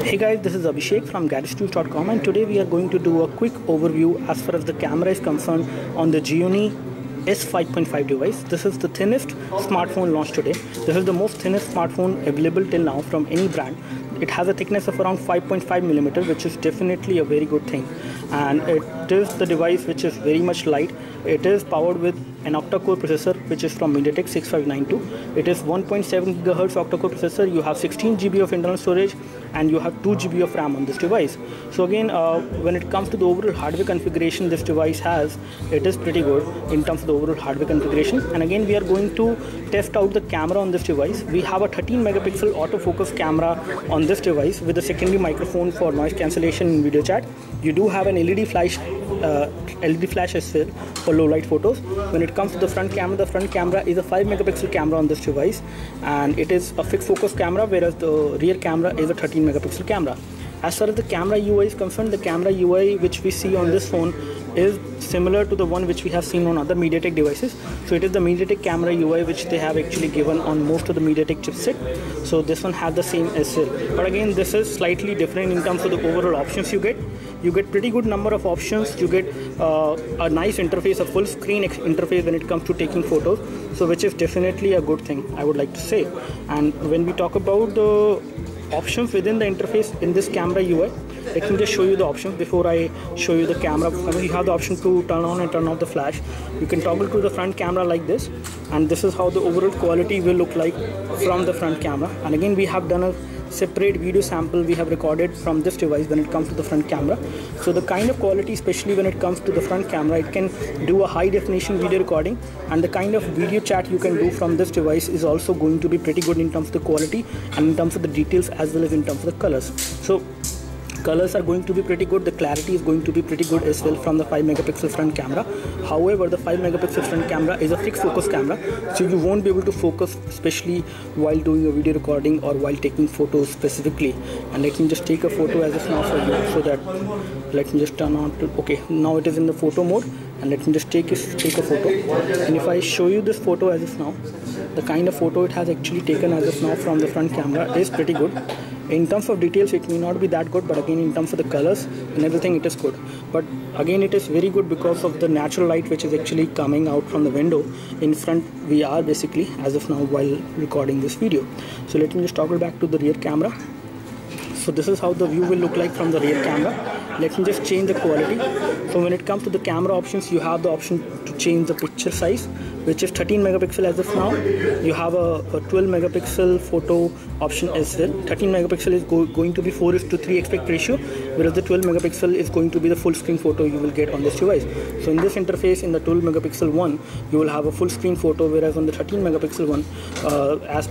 Hey guys, this is Abhishek from GadgetNews.com, and today we are going to do a quick overview as far as the camera is concerned on the Gionee S5.5 device. This is the thinnest smartphone launched today. This is the most thinnest smartphone available till now from any brand. It has a thickness of around 5.5 millimeter, which is definitely a very good thing. And it is the device which is very much light. It is powered with an octa-core processor, which is from MediaTek 6592. It is 1.7 GHz octa-core processor. You have 16 GB of internal storage and you have 2 GB of RAM on this device. So again, when it comes to the overall hardware configuration this device has, it is pretty good in terms of the overall hardware configuration. And again, we are going to test out the camera on this device. We have a 13 megapixel autofocus camera on this device with a secondary microphone for noise cancellation in video chat. You do have an LED flash as well for low light photos. When it comes to the front camera is a 5 megapixel camera on this device, and it is a fixed focus camera, whereas the rear camera is a 13 megapixel camera. As far as the camera UI is concerned, the camera UI which we see on this phone is similar to the one which we have seen on other MediaTek devices. So it is the MediaTek camera UI which they have actually given on most of the MediaTek chipset. So this one has the same as well. But again, this is slightly different in terms of the overall options you get. You get pretty good number of options. You get a nice interface, a full screen interface when it comes to taking photos. So which is definitely a good thing, I would like to say. And when we talk about the options within the interface in this camera UI, let me just show you the options before I show you the camera. You have the option to turn on and turn off the flash. You can toggle to the front camera like this, and this is how the overall quality will look like from the front camera. And again, we have done a separate video sample we have recorded from this device when it comes to the front camera. So the kind of quality, especially when it comes to the front camera, it can do a high definition video recording, and the kind of video chat you can do from this device is also going to be pretty good in terms of the quality and in terms of the details as well as in terms of the colors. So colors are going to be pretty good. The clarity is going to be pretty good as well from the 5 megapixel front camera. However, the 5 megapixel front camera is a fixed focus camera, so you won't be able to focus, especially while doing a video recording or while taking photos specifically. And let me just take a photo as of now for you, so that let me just turn on to, okay, now it is in the photo mode, and let me just take a photo. And if I show you this photo as of now, the kind of photo it has actually taken as of now from the front camera is pretty good. In terms of details, it may not be that good, but again, in terms of the colors and everything, it is good. But again, it is very good because of the natural light which is actually coming out from the window in front we are basically as of now while recording this video. So let me just toggle back to the rear camera. So this is how the view will look like from the rear camera. Let me just change the quality. So when it comes to the camera options, you have the option to change the picture size, which is 13 megapixel as of now. You have a 12 megapixel photo option as well. 13 megapixel is going to be 4:3 aspect ratio, whereas the 12 megapixel is going to be the full screen photo you will get on this device. So in this interface, in the 12 megapixel one, you will have a full screen photo, whereas on the 13 megapixel one,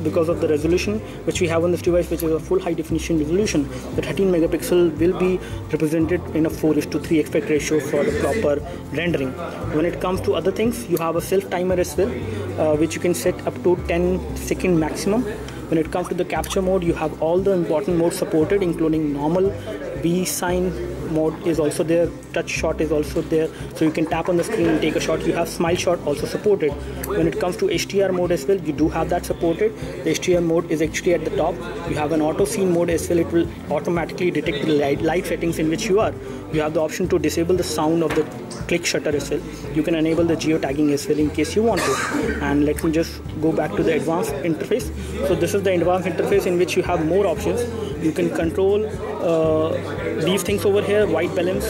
because of the resolution which we have on this device, which is a full high definition resolution, the 13 megapixel will be represented in a 4:3 aspect ratio for the proper rendering. When it comes to other things, you have a self timer as well, which you can set up to 10-second maximum. When it comes to the capture mode, you have all the important modes supported, including normal, V sign mode is also there, touch shot is also there, so you can tap on the screen and take a shot. You have smile shot also supported. When it comes to HDR mode as well, you do have that supported. The HDR mode is actually at the top. You have an auto scene mode as well. It will automatically detect the light settings in which you are. You have the option to disable the sound of the click shutter as well. You can enable the geotagging as well in case you want to. And let me just go back to the advanced interface. So this is the advanced interface in which you have more options. You can control these things over here, white balance,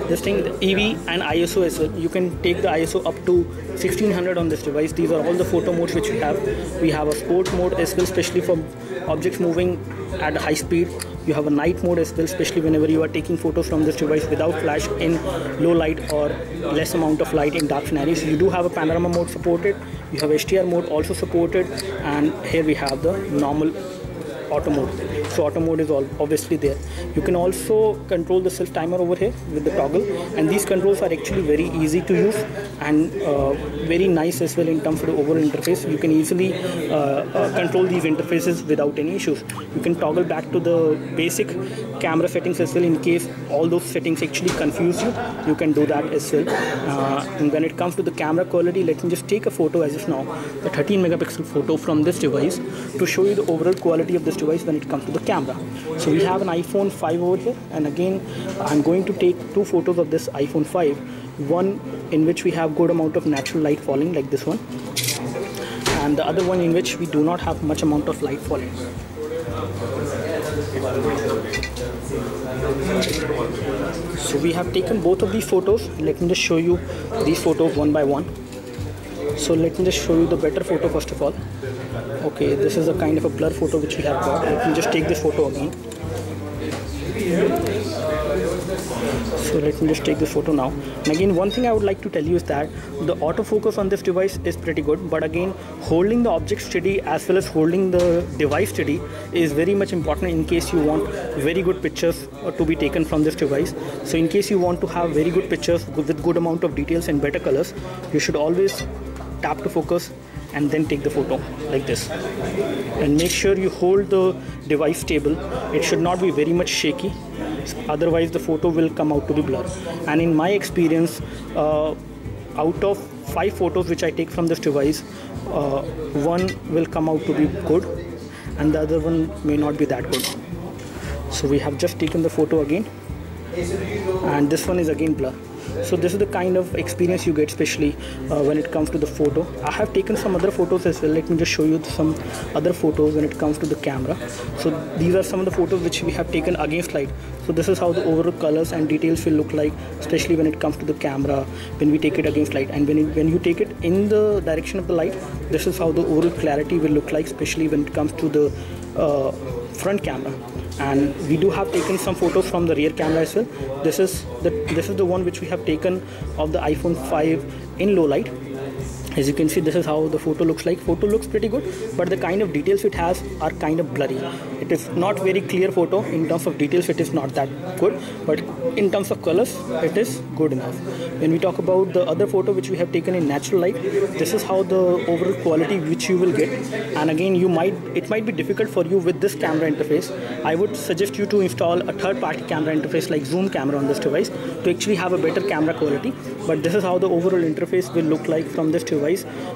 this thing, the EV and ISO as well. You can take the ISO up to 1600 on this device. These are all the photo modes which we have. We have a sport mode as well, especially for objects moving at high speed. You have a night mode as well, especially whenever you are taking photos from this device without flash in low light or less amount of light in dark scenarios. You do have a panorama mode supported. You have HDR mode also supported, and here we have the normal auto mode. so auto mode is obviously there. You can also control the self timer over here with the toggle, and these controls are actually very easy to use and very nice as well in terms of the overall interface. You can easily control these interfaces without any issues. You can toggle back to the basic camera settings as well in case all those settings actually confuse you. You can do that as well. And when it comes to the camera quality, let me just take a photo as of now, a 13 megapixel photo from this device to show you the overall quality of this device when it comes to the camera. So we have an iPhone 5 over here, and again I'm going to take two photos of this iPhone 5, one in which we have good amount of natural light falling like this one, and the other one in which we do not have much amount of light falling. So we have taken both of these photos. Let me just show you these photos one by one. So let me just show you the better photo first of all. Okay, this is a kind of a blur photo which we have got. Let me just take this photo again. So let me just take this photo now. And again, one thing I would like to tell you is that the autofocus on this device is pretty good, but again, holding the object steady as well as holding the device steady is very much important in case you want very good pictures to be taken from this device. So in case you want to have very good pictures with good amount of details and better colors, you should always tap to focus and then take the photo like this, and make sure you hold the device stable. It should not be very much shaky, otherwise the photo will come out to be blurred. And in my experience, out of 5 photos which I take from this device, one will come out to be good and the other one may not be that good. So we have just taken the photo again, and this one is again blur. So this is the kind of experience you get, especially when it comes to the photo. I have taken some other photos as well. Let me just show you some other photos when it comes to the camera. So these are some of the photos which we have taken against light. So this is how the overall colors and details will look like, especially when it comes to the camera when we take it against light, and when you take it in the direction of the light, this is how the overall clarity will look like, especially when it comes to the front camera. And we do have taken some photos from the rear camera as well. This is the one which we have taken of the iPhone 5 in low light. As you can see, this is how the photo looks like. Photo looks pretty good, but the kind of details it has are kind of blurry. It is not very clear photo. In terms of details, it is not that good, but in terms of colors, it is good enough. When we talk about the other photo which we have taken in natural light, this is how the overall quality which you will get. And again, it might be difficult for you with this camera interface. I would suggest you to install a third-party camera interface like zoom camera on this device to actually have a better camera quality. But this is how the overall interface will look like from this device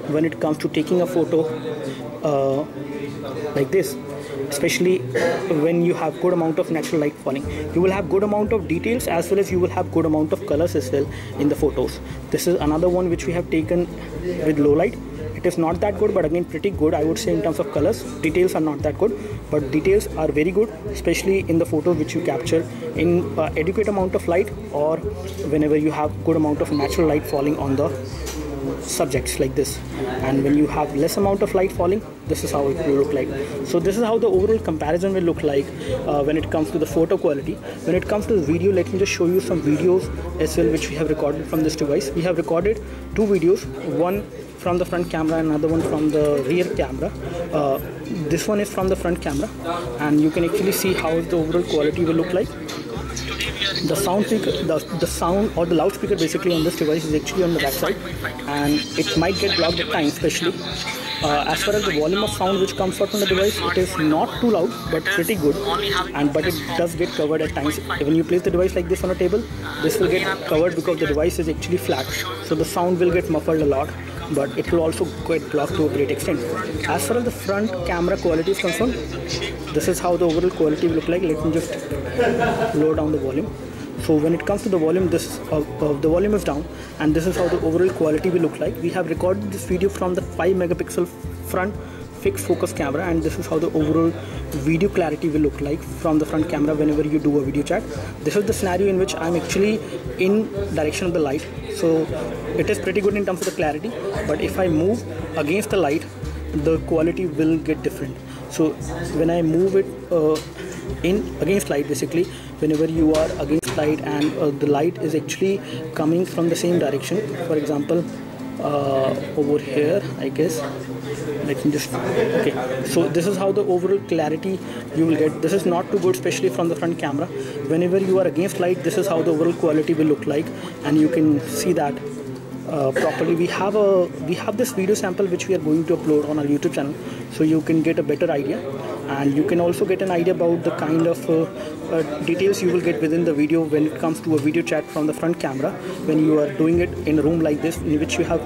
when it comes to taking a photo like this, especially when you have good amount of natural light falling. You will have good amount of details as well as you will have good amount of colors as well in the photos. This is another one which we have taken with low light. It is not that good, but again pretty good, I would say. In terms of colors, details are not that good, but details are very good, especially in the photos which you capture in adequate amount of light, or whenever you have good amount of natural light falling on the subjects like this. And when you have less amount of light falling, this is how it will look like. So this is how the overall comparison will look like when it comes to the photo quality. When it comes to the video, let me just show you some videos as well which we have recorded from this device. We have recorded 2 videos, one from the front camera and another one from the rear camera. This one is from the front camera, and you can actually see how the overall quality will look like. The sound or the loudspeaker basically on this device is actually on the back side, and it might get blocked at times, especially as far as the volume of sound which comes out from the device. It is not too loud but pretty good, but it does get covered at times. When you place the device like this on a table, this will get covered because the device is actually flat, so the sound will get muffled a lot, but it will also get blocked to a great extent. As far as the front camera quality is concerned, this is how the overall quality will look like. Let me just lower down the volume. So when it comes to the volume, the volume is down, and this is how the overall quality will look like. We have recorded this video from the 5 megapixel front fixed focus camera, and this is how the overall video clarity will look like from the front camera whenever you do a video chat. This is the scenario in which I'm actually in direction of the light, so it is pretty good in terms of the clarity, but if I move against the light, the quality will get different. So when I move it in against light, basically whenever you are against light and the light is actually coming from the same direction, for example over here, I guess let me just, okay, so this is how the overall clarity you will get. This is not too good, especially from the front camera. Whenever you are against light, this is how the overall quality will look like, and you can see that properly. We have this video sample which we are going to upload on our YouTube channel, so you can get a better idea, and you can also get an idea about the kind of details you will get within the video when it comes to a video chat from the front camera, when you are doing it in a room like this, in which you have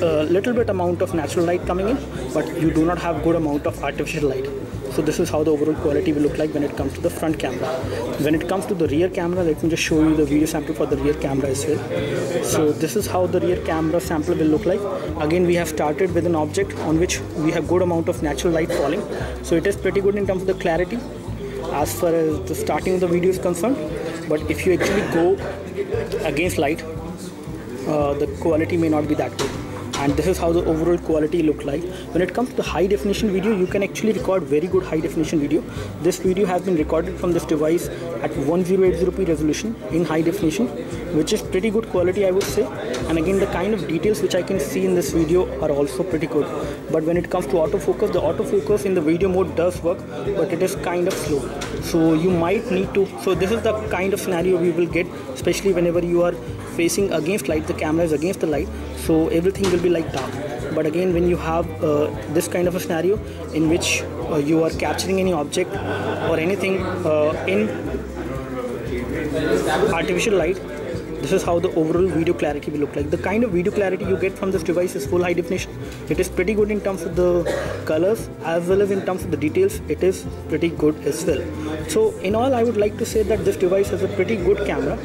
a little bit amount of natural light coming in, but you do not have good amount of artificial light. So this is how the overall quality will look like when it comes to the front camera. When it comes to the rear camera, let me just show you the video sample for the rear camera as well. So this is how the rear camera sample will look like. Again, we have started with an object on which we have good amount of natural light falling. So it is pretty good in terms of the clarity as far as the starting of the video is concerned. But if you actually go against light, the quality may not be that good. And this is how the overall quality look like. When it comes to the high definition video, you can actually record very good high definition video. This video has been recorded from this device at 1080p resolution in high definition, which is pretty good quality, I would say. And again, the kind of details which I can see in this video are also pretty good. But when it comes to autofocus, the autofocus in the video mode does work, but it is kind of slow. So you might need to, so this is the kind of scenario we will get, especially whenever you are facing against light, the camera is against the light, so everything will be like dark. But again, when you have this kind of a scenario in which you are capturing any object or anything in artificial light, this is how the overall video clarity will look like. The kind of video clarity you get from this device is full high definition. It is pretty good in terms of the colors as well as in terms of the details. It is pretty good as well. So in all, I would like to say that this device has a pretty good camera,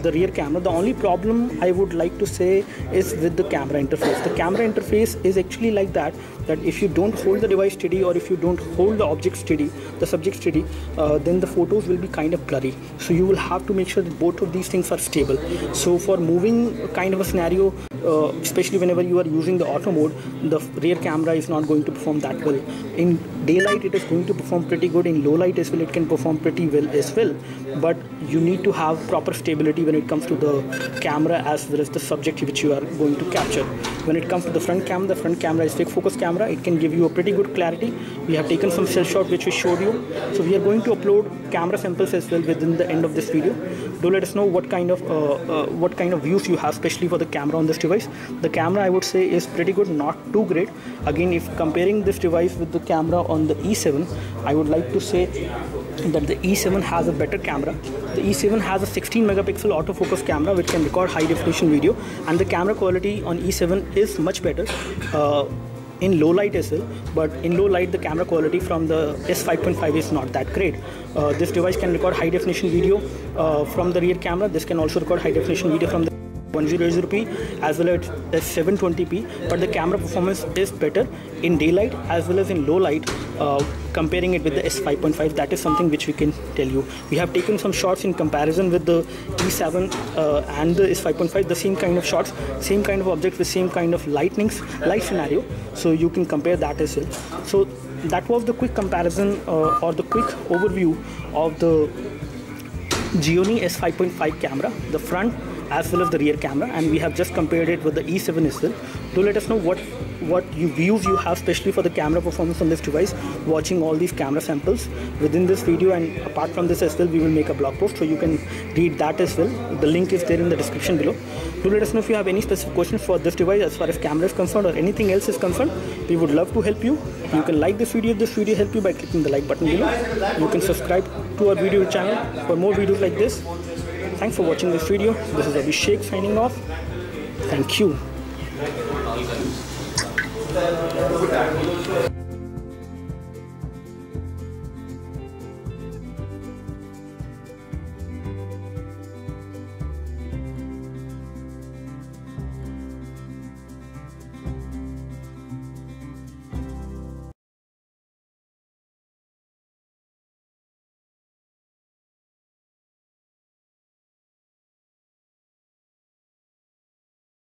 the rear camera. The only problem I would like to say is with the camera interface. The camera interface is actually like that if you don't hold the device steady, or if you don't hold the object steady, the subject steady, then the photos will be kind of blurry. So you will have to make sure that both of these things are stable. So for moving kind of a scenario, especially whenever you are using the auto mode, the rear camera is not going to perform that well. In daylight, it is going to perform pretty good. In low light as well, it can perform pretty well as well. But you need to have proper stability when it comes to the camera as well as the subject which you are going to capture. When it comes to the front camera is fixed focus camera. It can give you a pretty good clarity. We have taken some cell shot which we showed you. So we are going to upload camera samples as well within the end of this video. Do let us know what kind of views you have, especially for the camera on this device. The camera, I would say, is pretty good, not too great. Again, if comparing this device with the camera on the E7, I would like to say that the E7 has a better camera. The E7 has a 16 megapixel autofocus camera which can record high definition video, and the camera quality on E7 is much better in low light as well. But in low light, the camera quality from the S5.5 is not that great. This device can record high definition video from the rear camera. This can also record high definition video from the 1080p as well as 720p, but the camera performance is better in daylight as well as in low light, comparing it with the S5.5. That is something which we can tell you. We have taken some shots in comparison with the E7 and the S5.5, the same kind of shots, same kind of objects with same kind of light scenario, so you can compare that as well. So that was the quick comparison or the quick overview of the Gionee S5.5 camera, the front as well as the rear camera, and we have just compared it with the E7 as well. Do let us know what views you have, especially for the camera performance on this device, watching all these camera samples within this video. And apart from this as well, we will make a blog post so you can read that as well. The link is there in the description below. Do let us know if you have any specific questions for this device as far as camera is concerned or anything else is concerned. We would love to help you. You can like this video if this video helped you by clicking the like button below. You can subscribe to our video channel for more videos like this. Thanks for watching this video. This is Abhishek signing off. Thank you.